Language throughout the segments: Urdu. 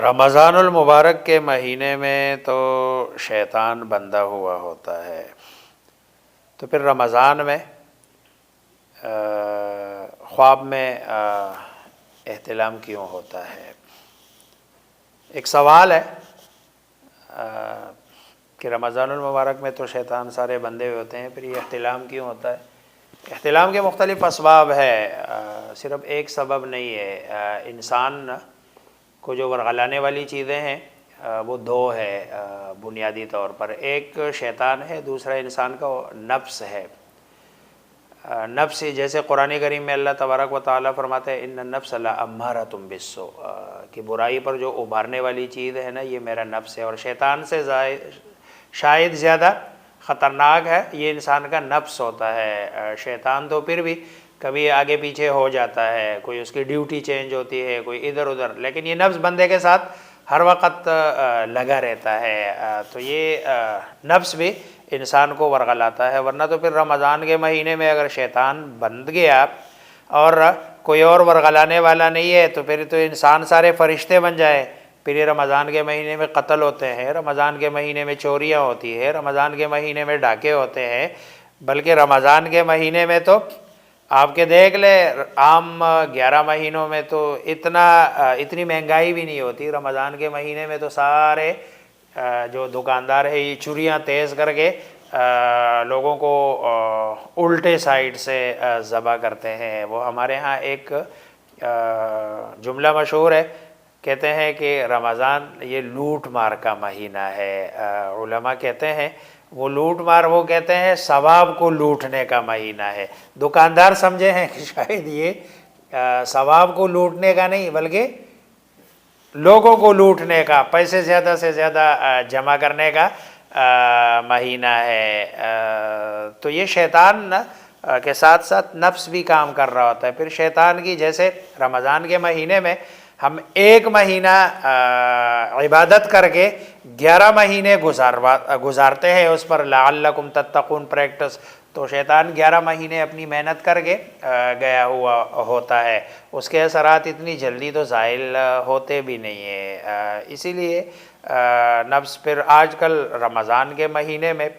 رمضان المبارک کے مہینے میں تو شیطان بندھا ہوا ہوتا ہے، تو پھر رمضان میں خواب میں احتلام کیوں ہوتا ہے؟ ایک سوال ہے کہ رمضان المبارک میں تو شیطان سارے بندھے ہوئے ہوتے ہیں، پھر یہ احتلام کیوں ہوتا ہے؟ احتلام کے مختلف اسباب ہے، صرف ایک سبب نہیں ہے۔ انسان کو جو ورغلانے والی چیزیں ہیں وہ دو ہے بنیادی طور پر، ایک شیطان ہے، دوسرا انسان کا نفس ہے۔ نفس جیسے قرآن کریم میں اللہ تبارک و تعالیٰ فرماتے ہیں ان النفس لامارۃ بالسوء، کہ برائی پر جو ابھارنے والی چیز ہے نا یہ میرا نفس ہے، اور شیطان سے شاید زیادہ خطرناک ہے یہ انسان کا نفس ہوتا ہے۔ شیطان تو پھر بھی کبھی آگے پیچھے ہو جاتا ہے، کوئی اس کی ڈیوٹی چینج ہوتی ہے، کوئی ادھر ادھر، لیکن یہ نفس بندے کے ساتھ ہر وقت لگا رہتا ہے۔ تو یہ نفس بھی انسان کو ورغلاتا ہے، ورنہ تو پھر رمضان کے مہینے میں اگر شیطان بندھ گیا اور کوئی اور ورغلانے والا نہیں ہے تو پھر تو انسان سارے فرشتے بن جائے۔ پھر یہ رمضان کے مہینے میں قتل ہوتے ہیں، رمضان کے مہینے میں چوریاں ہوتی ہے، رمضان کے مہینے میں ڈاکے ہوتے ہیں، بلکہ رمضان کے مہینے میں تو آپ کے دیکھ لے عام 11 مہینوں میں تو اتنی مہنگائی بھی نہیں ہوتی، رمضان کے مہینے میں تو سارے جو دکاندار ہے یہ چوریاں تیز کر کے لوگوں کو الٹے سائڈ سے ذبح کرتے ہیں۔ وہ ہمارے ہاں ایک جملہ مشہور ہے، کہتے ہیں کہ رمضان یہ لوٹ مار کا مہینہ ہے۔ علماء کہتے ہیں وہ لوٹ مار وہ کہتے ہیں ثواب کو لوٹنے کا مہینہ ہے۔ دکاندار سمجھے ہیں کہ شاید یہ ثواب کو لوٹنے کا نہیں بلکہ لوگوں کو لوٹنے کا، پیسے زیادہ سے زیادہ جمع کرنے کا مہینہ ہے۔ تو یہ شیطان کے ساتھ ساتھ نفس بھی کام کر رہا ہوتا ہے۔ پھر شیطان کی جیسے رمضان کے مہینے میں ہم ایک مہینہ عبادت کر کے 11 مہینے گزارتے ہیں اس پر لعلکم تتقون پریکٹس، تو شیطان 11 مہینے اپنی محنت کر کے گیا ہوا ہوتا ہے، اس کے اثرات اتنی جلدی تو زائل ہوتے بھی نہیں ہیں۔ اسی لیے نفس پھر آج کل رمضان کے مہینے میں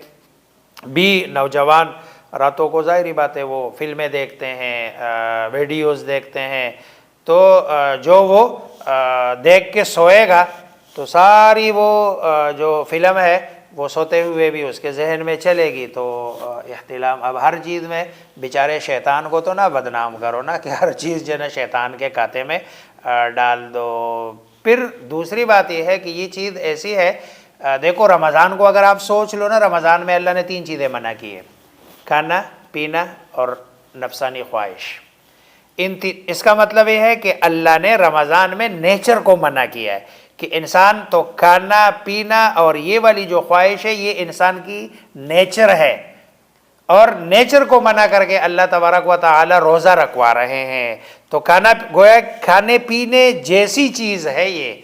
بھی نوجوان راتوں کو ظاہری بات ہے وہ فلمیں دیکھتے ہیں، ویڈیوز دیکھتے ہیں، تو جو وہ دیکھ کے سوئے گا تو ساری وہ جو فلم ہے وہ سوتے ہوئے بھی اس کے ذہن میں چلے گی، تو احتلام اب ہر چیز میں بیچارے شیطان کو تو نہ بدنام کرو نا کہ ہر چیز جو نا شیطان کے کھاتے میں ڈال دو۔ پھر دوسری بات یہ ہے کہ یہ چیز ایسی ہے، دیکھو رمضان کو اگر آپ سوچ لو نا، رمضان میں اللہ نے 3 چیزیں منع کی ہیں، کھانا پینا اور نفسانی خواہش۔ اس کا مطلب یہ ہے کہ اللہ نے رمضان میں نیچر کو منع کیا ہے کہ انسان تو کھانا پینا اور یہ والی جو خواہش ہے یہ انسان کی نیچر ہے، اور نیچر کو منع کر کے اللہ تبارک و تعالی روزہ رکھوا رہے ہیں۔ تو کھانا گویا کھانے پینے جیسی چیز ہے یہ،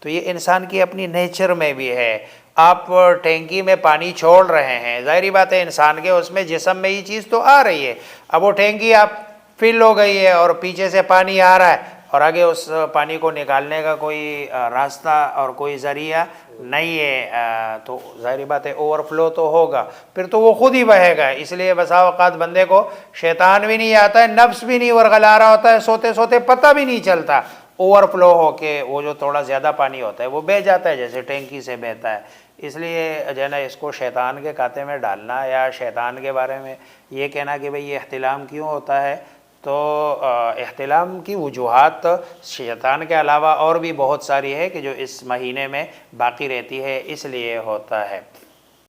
تو یہ انسان کی اپنی نیچر میں بھی ہے۔ آپ ٹینکی میں پانی چھوڑ رہے ہیں، ظاہری بات ہے انسان کے اس میں جسم میں یہ چیز تو آ رہی ہے، اب وہ ٹینکی آپ فل ہو گئی ہے اور پیچھے سے پانی آ رہا ہے اور آگے اس پانی کو نکالنے کا کوئی راستہ اور کوئی ذریعہ نہیں ہے، تو ظاہری بات ہے اوور فلو تو ہوگا، پھر تو وہ خود ہی بہے گا۔ اس لیے بسا اوقات بندے کو شیطان بھی نہیں آتا ہے، نفس بھی نہیں ورغلا رہا ہوتا ہے، سوتے سوتے پتہ بھی نہیں چلتا، اوور فلو ہو کے وہ جو تھوڑا زیادہ پانی ہوتا ہے وہ بہہ جاتا ہے جیسے ٹینکی سے بہتا ہے۔ اس لیے جو ہے نا اس کو شیطان کے کھاتے میں ڈالنا یا شیطان کے بارے میں یہ کہنا کہ بھئی یہ احتلام کیوں ہوتا ہے، تو احتلام کی وجوہات شیطان کے علاوہ اور بھی بہت ساری ہے کہ جو اس مہینے میں باقی رہتی ہے، اس لیے ہوتا ہے۔